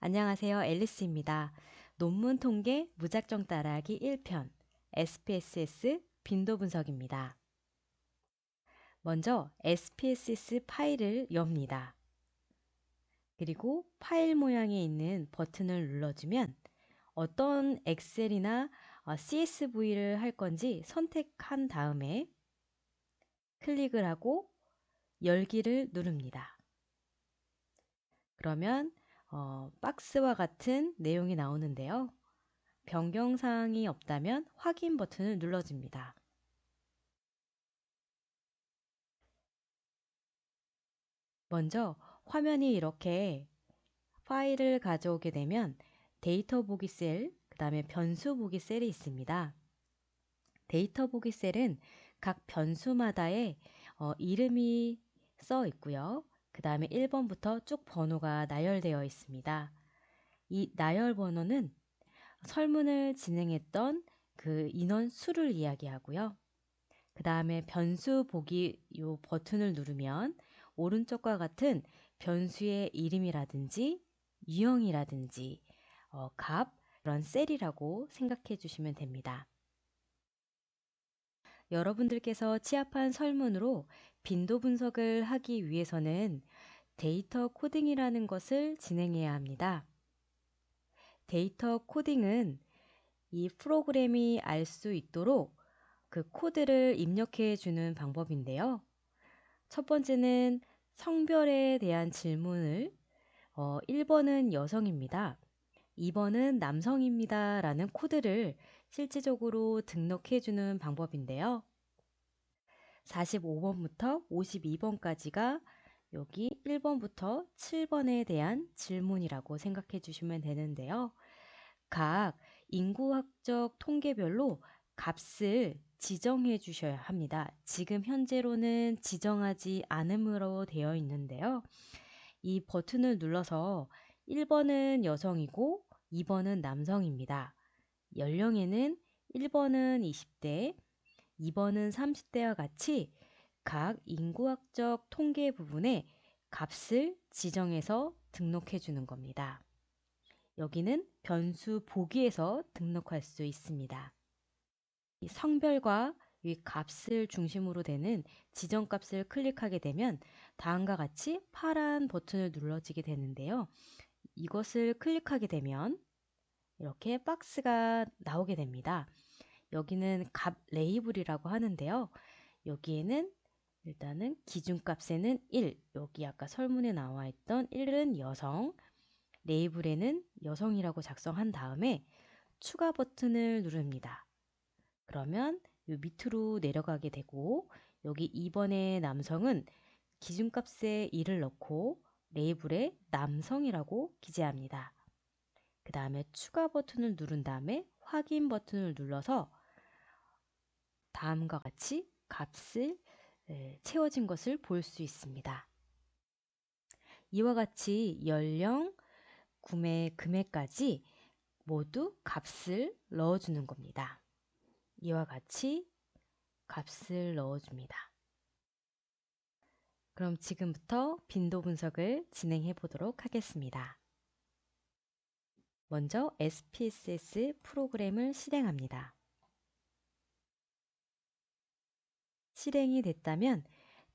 안녕하세요. 앨리스입니다. 논문 통계 무작정 따라하기 1편 SPSS 빈도 분석입니다. 먼저 SPSS 파일을 엽니다. 그리고 파일 모양에 있는 버튼을 눌러주면 어떤 엑셀이나 CSV를 할 건지 선택한 다음에 클릭을 하고 열기를 누릅니다. 그러면 박스와 같은 내용이 나오는데요. 변경사항이 없다면 확인 버튼을 눌러줍니다. 먼저 화면이 이렇게 파일을 가져오게 되면 데이터 보기 셀, 그 다음에 변수 보기 셀이 있습니다. 데이터 보기 셀은 각 변수마다의 이름이 써 있고요. 그 다음에 1번부터 쭉 번호가 나열되어 있습니다. 이 나열 번호는 설문을 진행했던 그 인원 수를 이야기하고요. 그 다음에 변수 보기 요 버튼을 누르면 오른쪽과 같은 변수의 이름이라든지 유형이라든지 값, 그런 셀이라고 생각해 주시면 됩니다. 여러분들께서 취합한 설문으로 빈도 분석을 하기 위해서는 데이터 코딩이라는 것을 진행해야 합니다. 데이터 코딩은 이 프로그램이 알 수 있도록 그 코드를 입력해 주는 방법인데요. 첫 번째는 성별에 대한 질문을 1번은 여성입니다. 2번은 남성입니다. 라는 코드를 실질적으로 등록해 주는 방법인데요. 45번부터 52번까지가 여기 1번부터 7번에 대한 질문이라고 생각해 주시면 되는데요. 각 인구학적 통계별로 값을 지정해 주셔야 합니다. 지금 현재로는 지정하지 않음으로 되어 있는데요. 이 버튼을 눌러서 1번은 여성이고 2번은 남성입니다. 연령에는 1번은 20대, 2번은 30대와 같이 각 인구학적 통계 부분에 값을 지정해서 등록해 주는 겁니다. 여기는 변수 보기에서 등록할 수 있습니다. 이 성별과 이 값을 중심으로 되는 지정값을 클릭하게 되면 다음과 같이 파란 버튼을 눌러지게 되는데요. 이것을 클릭하게 되면 이렇게 박스가 나오게 됩니다. 여기는 값 레이블이라고 하는데요. 여기에는 일단은 기준값에는 1, 여기 아까 설문에 나와 있던 1은 여성, 레이블에는 여성이라고 작성한 다음에 추가 버튼을 누릅니다. 그러면 요 밑으로 내려가게 되고 여기 2번의 남성은 기준값에 1을 넣고 레이블에 남성이라고 기재합니다. 그 다음에 추가 버튼을 누른 다음에 확인 버튼을 눌러서 다음과 같이 값을 채워진 것을 볼 수 있습니다. 이와 같이 연령, 구매 금액까지 모두 값을 넣어주는 겁니다. 이와 같이 값을 넣어줍니다. 그럼 지금부터 빈도 분석을 진행해 보도록 하겠습니다. 먼저 SPSS 프로그램을 실행합니다. 실행이 됐다면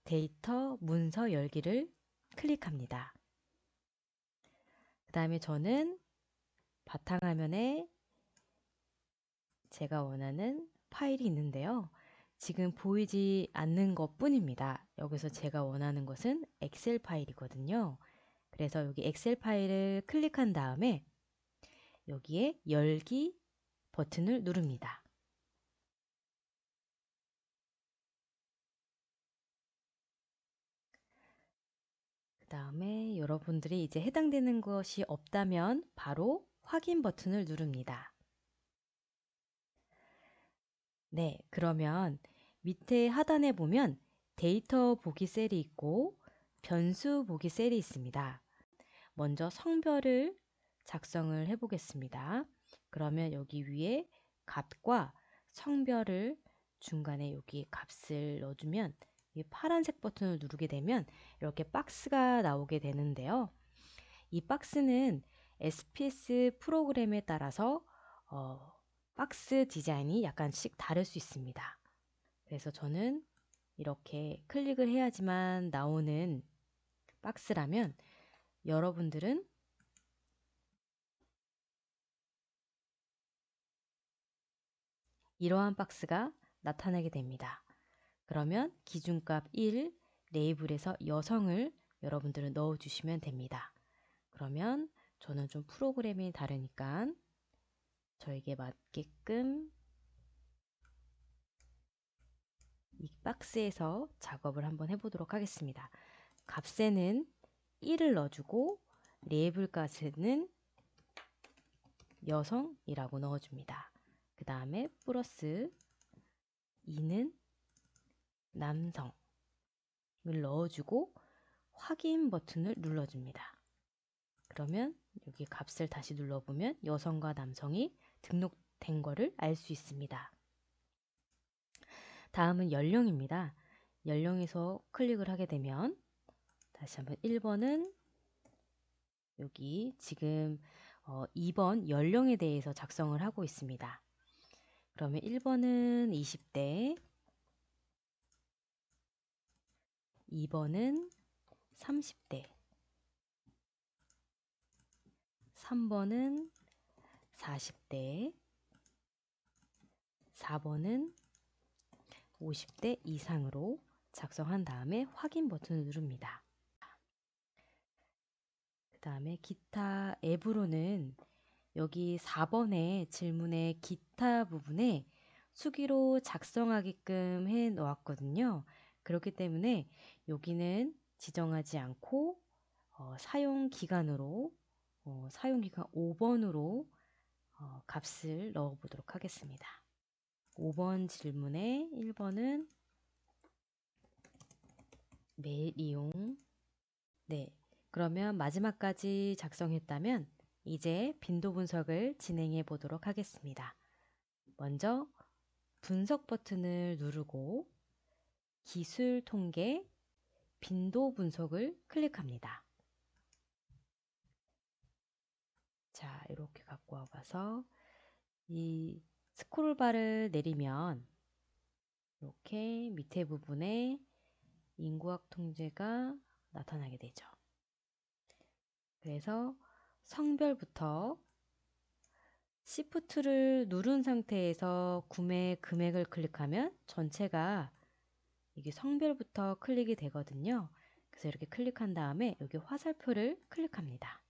데이터 문서 열기를 클릭합니다. 그 다음에 저는 바탕화면에 제가 원하는 파일이 있는데요. 지금 보이지 않는 것 뿐입니다. 여기서 제가 원하는 것은 엑셀 파일이거든요. 그래서 여기 엑셀 파일을 클릭한 다음에 여기에 열기 버튼을 누릅니다. 그 다음에 여러분들이 이제 해당되는 것이 없다면 바로 확인 버튼을 누릅니다. 네, 그러면 밑에 하단에 보면 데이터 보기 셀이 있고 변수 보기 셀이 있습니다. 먼저 성별을 작성을 해 보겠습니다. 그러면 여기 위에 값과 성별을 중간에 여기 값을 넣어주면 이 파란색 버튼을 누르게 되면 이렇게 박스가 나오게 되는데요. 이 박스는 SPS 프로그램에 따라서 박스 디자인이 약간씩 다를 수 있습니다. 그래서 저는 이렇게 클릭을 해야지만 나오는 박스라면 여러분들은 이러한 박스가 나타나게 됩니다. 그러면 기준값 1 레이블에서 여성을 여러분들은 넣어주시면 됩니다. 그러면 저는 좀 프로그램이 다르니까 저에게 맞게끔 이 박스에서 작업을 한번 해보도록 하겠습니다. 값에는 1을 넣어주고 레이블 값에는 여성이라고 넣어줍니다. 그 다음에 플러스 2는 남성을 넣어주고 확인 버튼을 눌러줍니다. 그러면 여기 값을 다시 눌러보면 여성과 남성이 등록된 거를 알 수 있습니다. 다음은 연령입니다. 연령에서 클릭을 하게 되면 다시 한번 1번은 여기 지금 2번 연령에 대해서 작성을 하고 있습니다. 그러면 1번은 20대, 2번은 30대, 3번은 40대, 4번은 50대 이상으로 작성한 다음에 확인 버튼을 누릅니다. 그 다음에 기타 앱으로는 여기 4번의 질문의 기타 부분에 수기로 작성하게끔 해 놓았거든요. 그렇기 때문에 여기는 지정하지 않고 사용 기간으로 사용기간 5번으로 값을 넣어 보도록 하겠습니다. 5번 질문에 1번은 매일 이용. 네. 그러면 마지막까지 작성했다면 이제 빈도 분석을 진행해 보도록 하겠습니다. 먼저 분석 버튼을 누르고 기술 통계 빈도 분석을 클릭합니다. 자, 이렇게 갖고 와봐서 이 스크롤바를 내리면 이렇게 밑에 부분에 인구학 통제가 나타나게 되죠. 그래서 성별부터 Shift를 누른 상태에서 구매 금액을 클릭하면 전체가 이게 성별부터 클릭이 되거든요. 그래서 이렇게 클릭한 다음에 여기 화살표를 클릭합니다.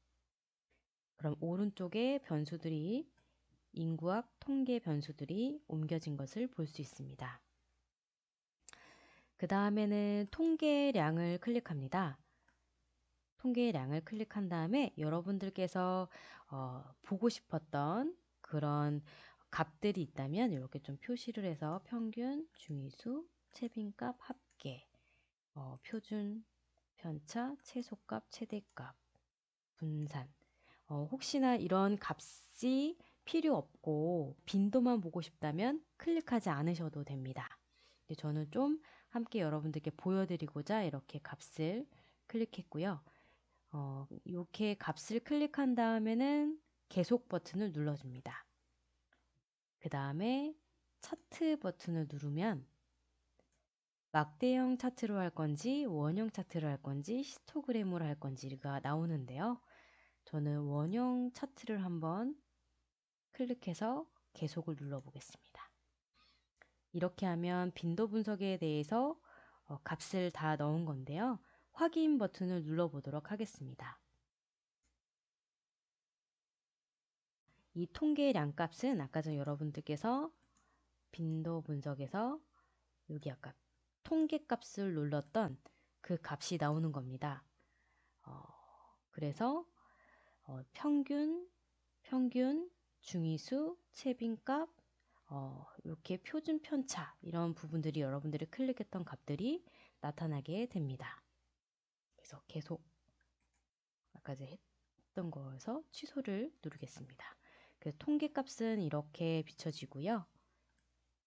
그럼 오른쪽에 변수들이 인구학 통계 변수들이 옮겨진 것을 볼 수 있습니다. 그 다음에는 통계량을 클릭합니다. 통계량을 클릭한 다음에 여러분들께서 보고 싶었던 그런 값들이 있다면 이렇게 좀 표시를 해서 평균, 중위수, 최빈값, 합계, 표준, 편차, 최소값, 최대값, 분산. 혹시나 이런 값이 필요 없고 빈도만 보고 싶다면 클릭하지 않으셔도 됩니다. 저는 좀 함께 여러분들께 보여드리고자 이렇게 값을 클릭했고요. 이렇게 값을 클릭한 다음에는 계속 버튼을 눌러줍니다. 그 다음에 차트 버튼을 누르면 막대형 차트로 할 건지 원형 차트로 할 건지 히스토그램으로 할 건지가 나오는데요. 저는 원형 차트를 한번 클릭해서 계속을 눌러보겠습니다. 이렇게 하면 빈도 분석에 대해서 값을 다 넣은 건데요. 확인 버튼을 눌러보도록 하겠습니다. 이 통계량 값은 아까 전 여러분들께서 빈도 분석에서 여기 아까 통계 값을 눌렀던 그 값이 나오는 겁니다. 그래서 평균, 중위수, 최빈값, 이렇게 표준 편차 이런 부분들이 여러분들이 클릭했던 값들이 나타나게 됩니다. 그래서 계속 아까 했던 거에서 취소를 누르겠습니다. 그래서 통계값은 이렇게 비춰지고요.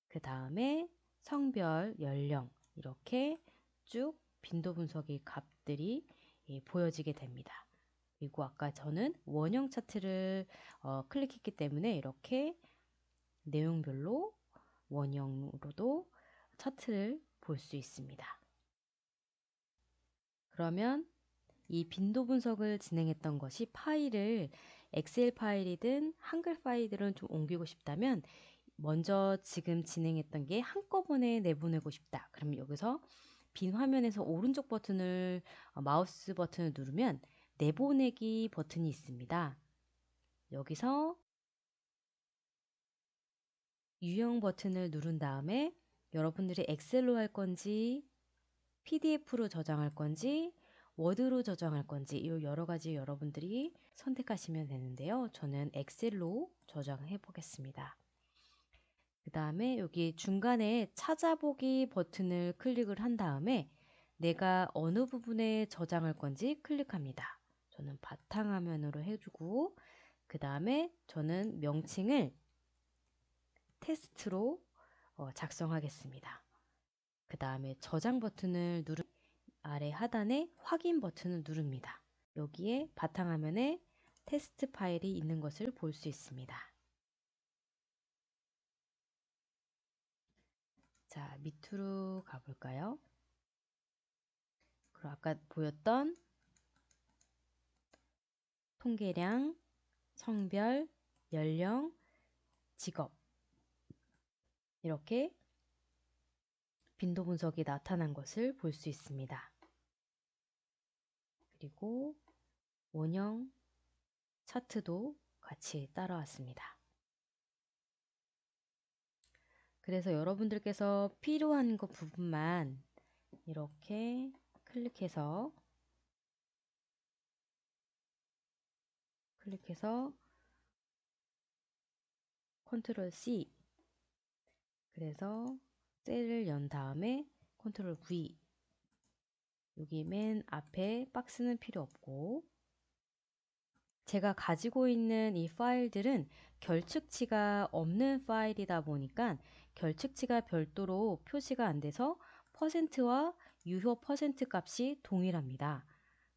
그 다음에 성별, 연령 이렇게 쭉 빈도 분석의 값들이 보여지게 됩니다. 그리고 아까 저는 원형 차트를 클릭했기 때문에 이렇게 내용별로 원형으로도 차트를 볼 수 있습니다. 그러면 이 빈도 분석을 진행했던 것이 파일을 엑셀 파일이든 한글 파일들은 좀 옮기고 싶다면 먼저 지금 진행했던 게 한꺼번에 내보내고 싶다. 그럼 여기서 빈 화면에서 오른쪽 버튼을 마우스 버튼을 누르면 내보내기 버튼이 있습니다. 여기서 유형 버튼을 누른 다음에 여러분들이 엑셀로 할 건지 PDF로 저장할 건지 워드로 저장할 건지 이 여러 가지 여러분들이 선택하시면 되는데요. 저는 엑셀로 저장해 보겠습니다. 그 다음에 여기 중간에 찾아보기 버튼을 클릭을 한 다음에 내가 어느 부분에 저장할 건지 클릭합니다. 저는 바탕화면으로 해주고 그 다음에 저는 명칭을 테스트로 작성하겠습니다. 그 다음에 저장 버튼을 누르 아래 하단에 확인 버튼을 누릅니다. 여기에 바탕화면에 테스트 파일이 있는 것을 볼 수 있습니다. 자, 밑으로 가볼까요? 그리고 아까 보였던 통계량, 성별, 연령, 직업 이렇게 빈도 분석이 나타난 것을 볼 수 있습니다. 그리고 원형 차트도 같이 따라왔습니다. 그래서 여러분들께서 필요한 것 부분만 이렇게 클릭해서 컨트롤 C 그래서 셀을 연 다음에 컨트롤 V 여기 맨 앞에 박스는 필요 없고 제가 가지고 있는 이 파일들은 결측치가 없는 파일이다 보니까 결측치가 별도로 표시가 안 돼서 퍼센트와 유효 퍼센트 값이 동일합니다.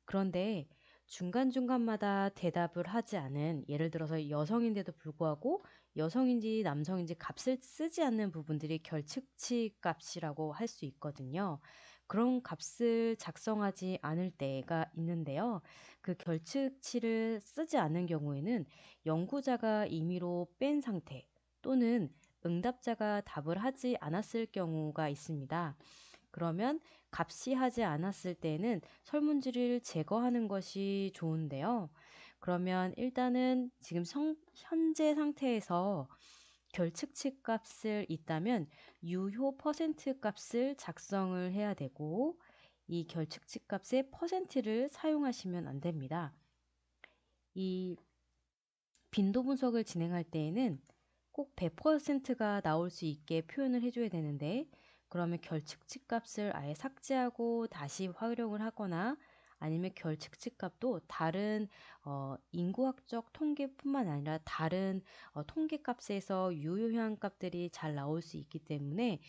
그런데 중간중간마다 대답을 하지 않은 예를 들어서 여성인데도 불구하고 여성인지 남성인지 값을 쓰지 않는 부분들이 결측치 값이라고 할 수 있거든요. 그런 값을 작성하지 않을 때가 있는데요. 그 결측치를 쓰지 않는 경우에는 연구자가 임의로 뺀 상태 또는 응답자가 답을 하지 않았을 경우가 있습니다. 그러면 값이 하지 않았을 때는 설문지를 제거하는 것이 좋은데요. 그러면 일단은 지금 현재 상태에서 결측치 값을 있다면 유효 퍼센트 값을 작성을 해야 되고 이 결측치 값의 퍼센트를 사용하시면 안 됩니다. 이 빈도 분석을 진행할 때에는 꼭 100%가 나올 수 있게 표현을 해줘야 되는데 그러면 결측치 값을 아예 삭제하고 다시 활용을 하거나 아니면 결측치 값도 다른 인구학적 통계뿐만 아니라 다른 통계 값에서 유효한 값들이 잘 나올 수 있기 때문에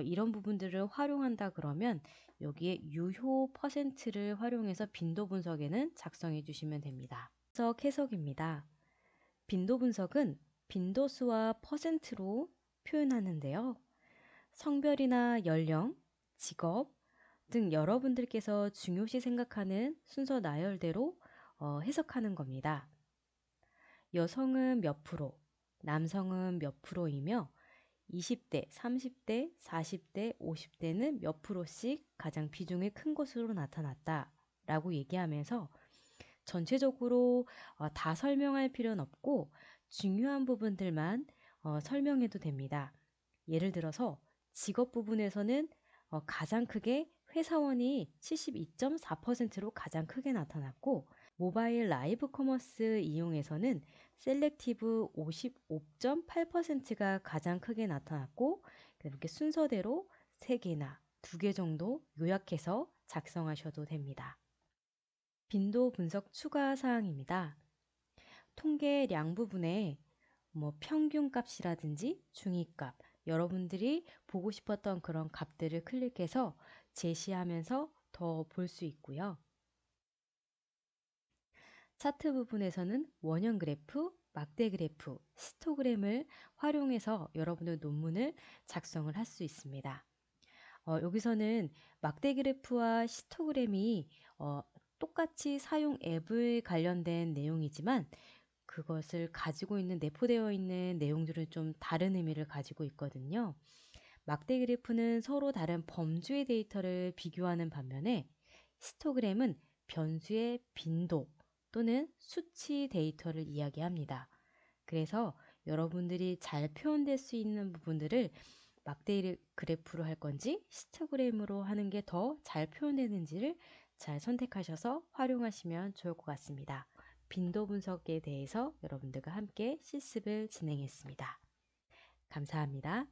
이런 부분들을 활용한다 그러면 여기에 유효 퍼센트를 활용해서 빈도 분석에는 작성해 주시면 됩니다. 해석입니다. 빈도 분석은 빈도수와 퍼센트로 표현하는데요. 성별이나 연령, 직업 등 여러분들께서 중요시 생각하는 순서 나열대로 해석하는 겁니다. 여성은 몇 프로, 남성은 몇 프로이며 20대, 30대, 40대, 50대는 몇 프로씩 가장 비중이 큰 것으로 나타났다 라고 얘기하면서 전체적으로 다 설명할 필요는 없고 중요한 부분들만 설명해도 됩니다. 예를 들어서 직업 부분에서는 가장 크게 회사원이 72.4%로 가장 크게 나타났고 모바일 라이브 커머스 이용에서는 셀렉티브 55.8%가 가장 크게 나타났고 이렇게 순서대로 3개나 2개 정도 요약해서 작성하셔도 됩니다. 빈도 분석 추가 사항입니다. 통계량 부분에 평균 값이라든지 중위값, 여러분들이 보고 싶었던 그런 값들을 클릭해서 제시하면서 더 볼 수 있고요. 차트 부분에서는 원형 그래프, 막대 그래프, 히스토그램을 활용해서 여러분들 논문을 작성을 할 수 있습니다. 여기서는 막대 그래프와 히스토그램이 똑같이 사용 앱을 관련된 내용이지만 그것을 가지고 있는 내포되어 있는 내용들은 좀 다른 의미를 가지고 있거든요. 막대 그래프는 서로 다른 범주의 데이터를 비교하는 반면에 히스토그램은 변수의 빈도 또는 수치 데이터를 이야기합니다. 그래서 여러분들이 잘 표현될 수 있는 부분들을 막대 그래프로 할 건지 히스토그램으로 하는 게 더 잘 표현되는지를 잘 선택하셔서 활용하시면 좋을 것 같습니다. 빈도 분석에 대해서 여러분들과 함께 실습을 진행했습니다. 감사합니다.